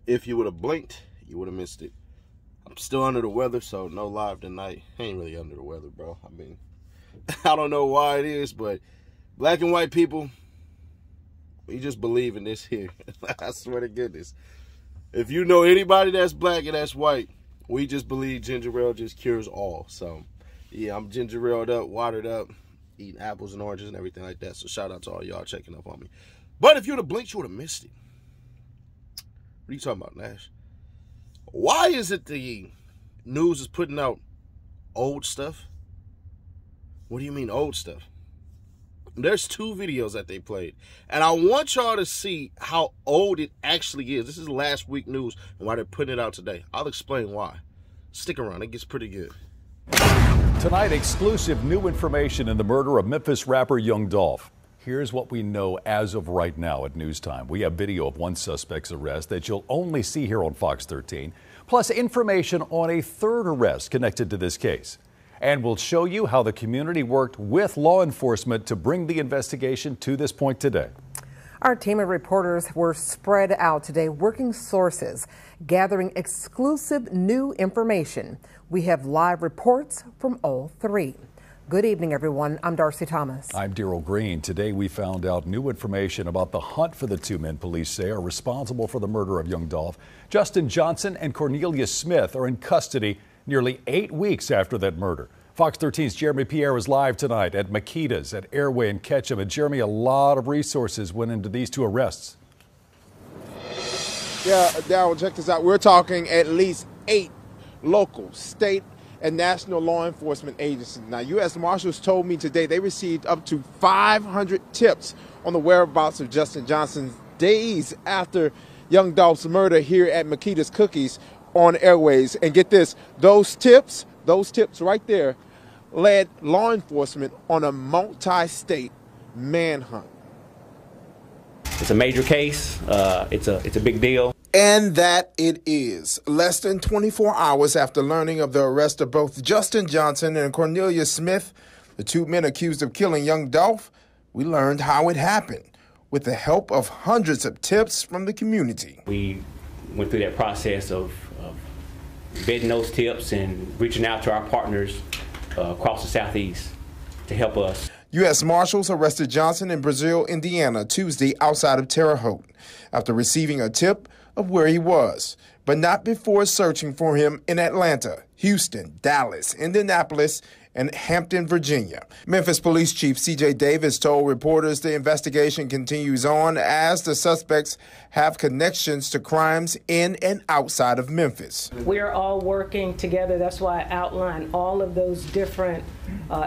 If you would have blinked, you would have missed it. I'm still under the weather, so no live tonight. I ain't really under the weather, bro. I mean, I don't know why it is, but black and white people, we just believe in this here. I swear to goodness. If you know anybody that's black and that's white, we just believe ginger ale just cures all. So, yeah, I'm ginger aled up, watered up, eating apples and oranges and everything like that. So, shout out to all y'all checking up on me. But if you would have blinked, you would have missed it. What are you talking about, Nash? Why is it the news is putting out old stuff? What do you mean old stuff? There's 2 videos that they played. And I want y'all to see how old it actually is. This is last week news and why they're putting it out today. I'll explain why. Stick around. It gets pretty good. Tonight, exclusive new information in the murder of Memphis rapper Young Dolph. Here's what we know as of right now at news time. We have video of one suspect's arrest that you'll only see here on Fox 13, plus information on a 3rd arrest connected to this case. And we'll show you how the community worked with law enforcement to bring the investigation to this point today. Our team of reporters were spread out today, working sources, gathering exclusive new information. We have live reports from all 3. Good evening, everyone. I'm Darcy Thomas. I'm Daryl Green. Today we found out new information about the hunt for the 2 men police say are responsible for the murder of young Dolph. Justin Johnson and Cornelius Smith are in custody nearly 8 weeks after that murder. Fox 13's Jeremy Pierre is live tonight at Makeda's at Airway and Ketchum. And Jeremy, a lot of resources went into these 2 arrests. Yeah, Daryl, check this out. We're talking at least 8 local, state, and national law enforcement agencies. Now, U.S. Marshals told me today they received up to 500 tips on the whereabouts of Justin Johnson days after young Dolph's murder here at Makeda's Cookies on Airways. And get this, those tips right there led law enforcement on a multi-state manhunt. It's a major case. It's a big deal. And that it is. Less than 24 hours after learning of the arrest of both Justin Johnson and Cornelius Smith, the 2 men accused of killing young Dolph, we learned how it happened with the help of hundreds of tips from the community. We went through that process of vetting those tips and reaching out to our partners across the Southeast to help us. U.S. Marshals arrested Johnson in Brazil, Indiana, Tuesday outside of Terre Haute after receiving a tip of where he was, but not before searching for him in Atlanta, Houston, Dallas, Indianapolis, and Hampton, Virginia. Memphis Police Chief C.J. Davis told reporters the investigation continues on as the suspects have connections to crimes in and outside of Memphis. We're all working together. That's why I outlined all of those different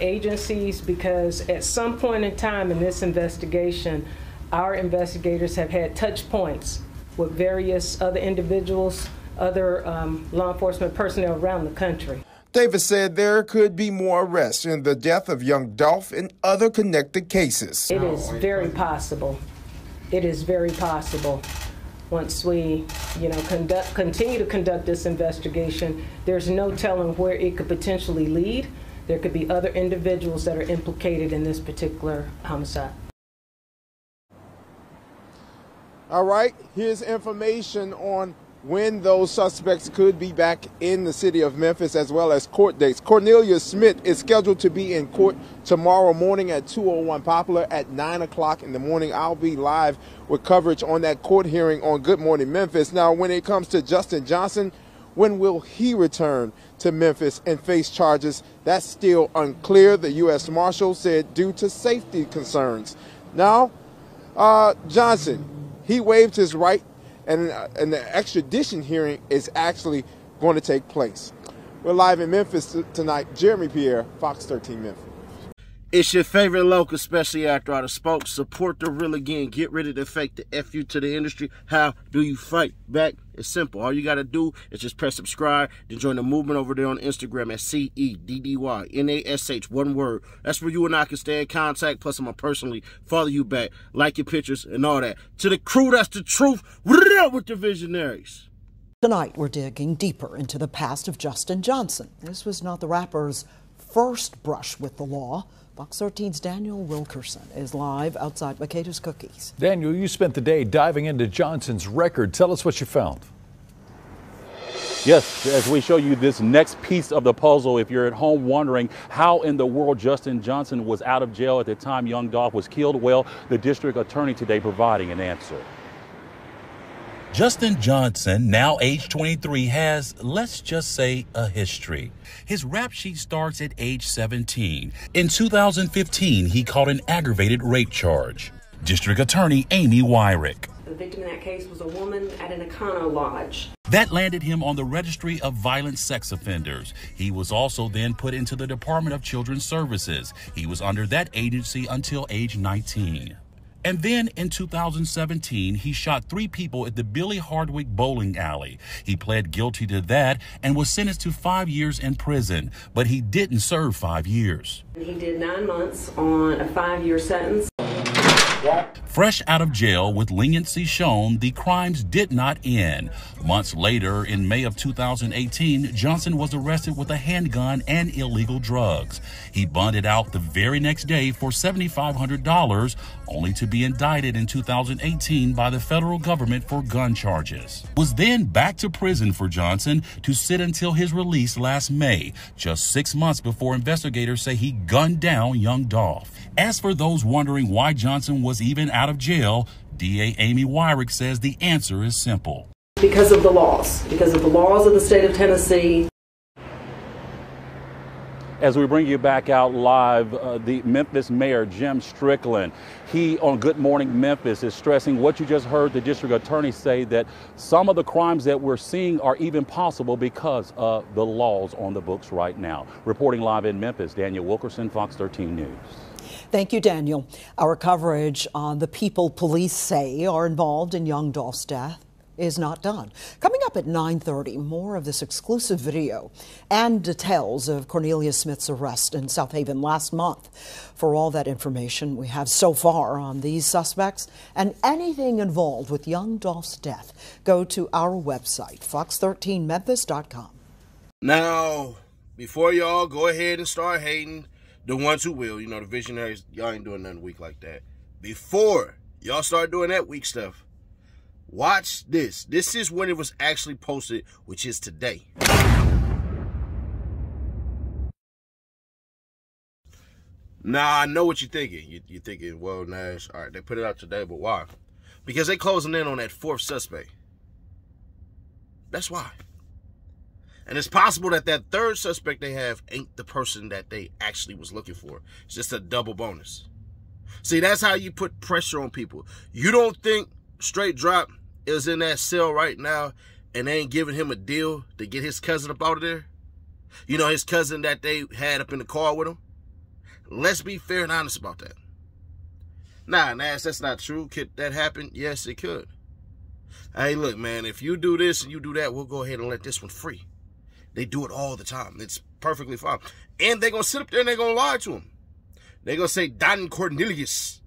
agencies, because at some point in time in this investigation, our investigators have had touch points with various other individuals, other law enforcement personnel around the country. Davis said there could be more arrests in the death of young Dolph and other connected cases. It is very possible. It is very possible. Once we, continue to conduct this investigation, there's no telling where it could potentially lead. There could be other individuals that are implicated in this particular homicide. All right, here's information on when those suspects could be back in the city of Memphis, as well as court dates. Cornelius Smith is scheduled to be in court tomorrow morning at 201 Poplar at 9 o'clock in the morning. I'll be live with coverage on that court hearing on Good Morning Memphis. Now, when it comes to Justin Johnson, when will he return to Memphis and face charges? That's still unclear. The U.S. Marshal said due to safety concerns. Now, Johnson, he waived his right, and the extradition hearing is actually going to take place. We're live in Memphis tonight. Jeremy Pierre, Fox 13 Memphis. It's your favorite local, especially after I spoke. Support the real again. Get rid of the fake, the F you to the industry. How do you fight back? It's simple. All you got to do is just press subscribe, then join the movement over there on Instagram at CEDDYNASH, one word. That's where you and I can stay in contact. Plus, I'm going to personally follow you back, like your pictures and all that. To the crew, that's the truth. With the visionaries. Tonight, we're digging deeper into the past of Justin Johnson. This was not the rapper's first brush with the law. Fox 13's Daniel Wilkerson is live outside Makeda's Cookies. Daniel, you spent the day diving into Johnson's record. Tell us what you found. Yes, as we show you this next piece of the puzzle, if you're at home wondering how in the world Justin Johnson was out of jail at the time young Dolph was killed, well, the district attorney today providing an answer. Justin Johnson, now age 23, has, let's just say, a history. His rap sheet starts at age 17. In 2015, he caught an aggravated rape charge. District Attorney Amy Wyrick. The victim in that case was a woman at an Econo Lodge. That landed him on the registry of violent sex offenders. He was also then put into the Department of Children's Services. He was under that agency until age 19. And then in 2017, he shot 3 people at the Billy Hardwick bowling alley. He pled guilty to that and was sentenced to 5 years in prison, but he didn't serve 5 years. He did 9 months on a 5-year sentence. Fresh out of jail with leniency shown, the crimes did not end. Months later, in May of 2018, Johnson was arrested with a handgun and illegal drugs. He bonded out the very next day for $7,500, only to be indicted in 2018 by the federal government for gun charges. Was then back to prison for Johnson to sit until his release last May, just 6 months before investigators say he gunned down young Dolph. As for those wondering why Johnson was even out of jail, DA Amy Wyrick says the answer is simple. Because of the laws. Because of the laws of the state of Tennessee. As we bring you back out live, the Memphis Mayor, Jim Strickland, he on Good Morning Memphis is stressing what you just heard the district attorney say, that some of the crimes that we're seeing are even possible because of the laws on the books right now. Reporting live in Memphis, Daniel Wilkerson, Fox 13 News. Thank you, Daniel. Our coverage on the people police say are involved in young Dolph's death is not done. Coming up at 9:30, more of this exclusive video and details of Cornelia Smith's arrest in South Haven last month. For all that information we have so far on these suspects and anything involved with young Dolph's death, go to our website, fox13memphis.com. Now, before y'all go ahead and start hating, the ones who will, you know, the visionaries, y'all ain't doing nothing weak like that. Before y'all start doing that weak stuff, watch this. This is when it was actually posted, which is today. Now, I know what you're thinking. You're thinking, well, Nash, all right, they put it out today, but why? Because they closing in on that 4th suspect. That's why. And it's possible that that 3rd suspect they have ain't the person that they actually was looking for. It's just a double bonus. See, that's how you put pressure on people. You don't think Straight Drop is in that cell right now and they ain't giving him a deal to get his cousin up out of there? You know, his cousin that they had up in the car with him? Let's be fair and honest about that. Nah, Nash, that's not true. Could that happen? Yes, it could. Hey, look, man, if you do this and you do that, we'll go ahead and let this one free. They do it all the time. It's perfectly fine. And they're going to sit up there and they're going to lie to him. They're going to say, Don Cornelius,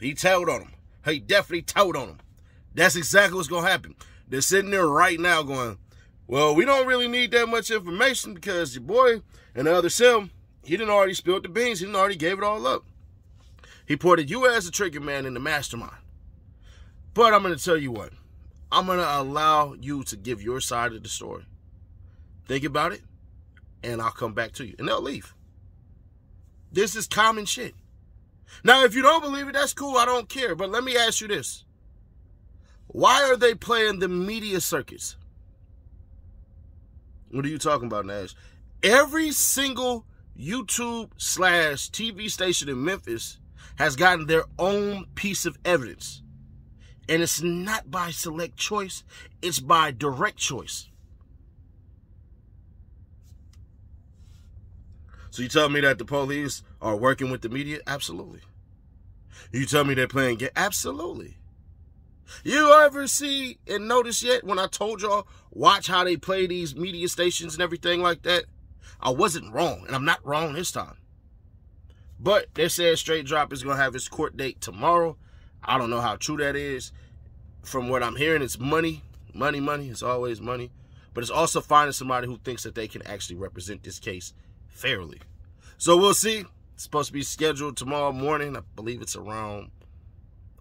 he told on him. He definitely told on him. That's exactly what's going to happen. They're sitting there right now going, well, we don't really need that much information because your boy in the other cell, he done already spilled the beans. He done already gave it all up. He ported you as a trigger man in the mastermind. But I'm going to tell you what. I'm going to allow you to give your side of the story. Think about it, and I'll come back to you. And they'll leave. This is common shit. Now, if you don't believe it, that's cool. I don't care. But let me ask you this. Why are they playing the media circuits? What are you talking about, Nash? Every single YouTube/TV station in Memphis has gotten their own piece of evidence. And it's not by select choice. It's by direct choice. So you tell me that the police are working with the media? Absolutely. You tell me they're playing games? Absolutely. You ever see and notice yet when I told y'all, watch how they play these media stations and everything like that? I wasn't wrong, and I'm not wrong this time. But they said Straight Drop is going to have his court date tomorrow. I don't know how true that is. From what I'm hearing, it's money. Money, money. It's always money. But it's also finding somebody who thinks that they can actually represent this case fairly. So we'll see. It's supposed to be scheduled tomorrow morning. I believe it's around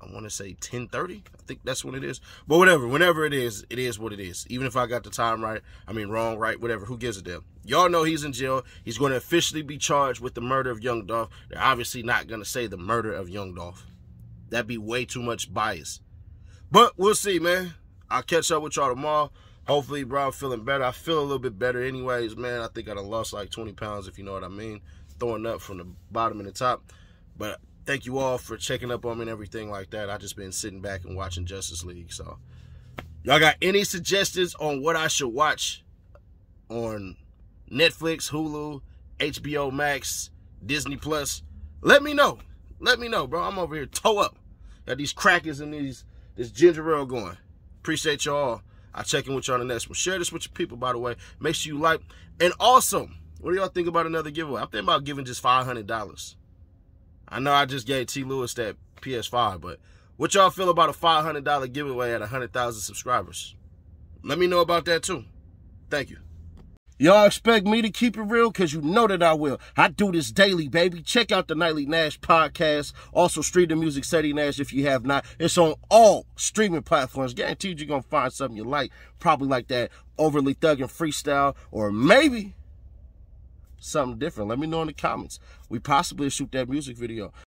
I want to say 10:30. I think that's when it is. But whatever, whenever it is what it is. Even if I got the time wrong, right, whatever, who gives a damn? Y'all know he's in jail. He's going to officially be charged with the murder of young Dolph. They're obviously not going to say the murder of young Dolph. That'd be way too much bias. But we'll see, man. I'll catch up with y'all tomorrow. Hopefully, bro, I'm feeling better. I feel a little bit better anyways, man. I think I done lost like 20 pounds, if you know what I mean. Throwing up from the bottom and the top. But thank you all for checking up on me and everything like that. I just been sitting back and watching Justice League. So, y'all got any suggestions on what I should watch on Netflix, Hulu, HBO Max, Disney Plus? Let me know. Let me know, bro. I'm over here toe up. Got these crackers and this ginger ale going. Appreciate y'all. I'll check in with y'all on the next one. Share this with your people, by the way. Make sure you like. And also, what do y'all think about another giveaway? I'm thinking about giving just $500. I know I just gave T. Lewis that PS5, but what y'all feel about a $500 giveaway at 100,000 subscribers? Let me know about that too. Thank you. Y'all expect me to keep it real? Because you know that I will. I do this daily, baby. Check out the Nightly Nash podcast. Also, stream the music, Steady Nash, if you have not. It's on all streaming platforms. Guaranteed you're going to find something you like. Probably like that overly thugging freestyle, or maybe something different. Let me know in the comments. We possibly shoot that music video.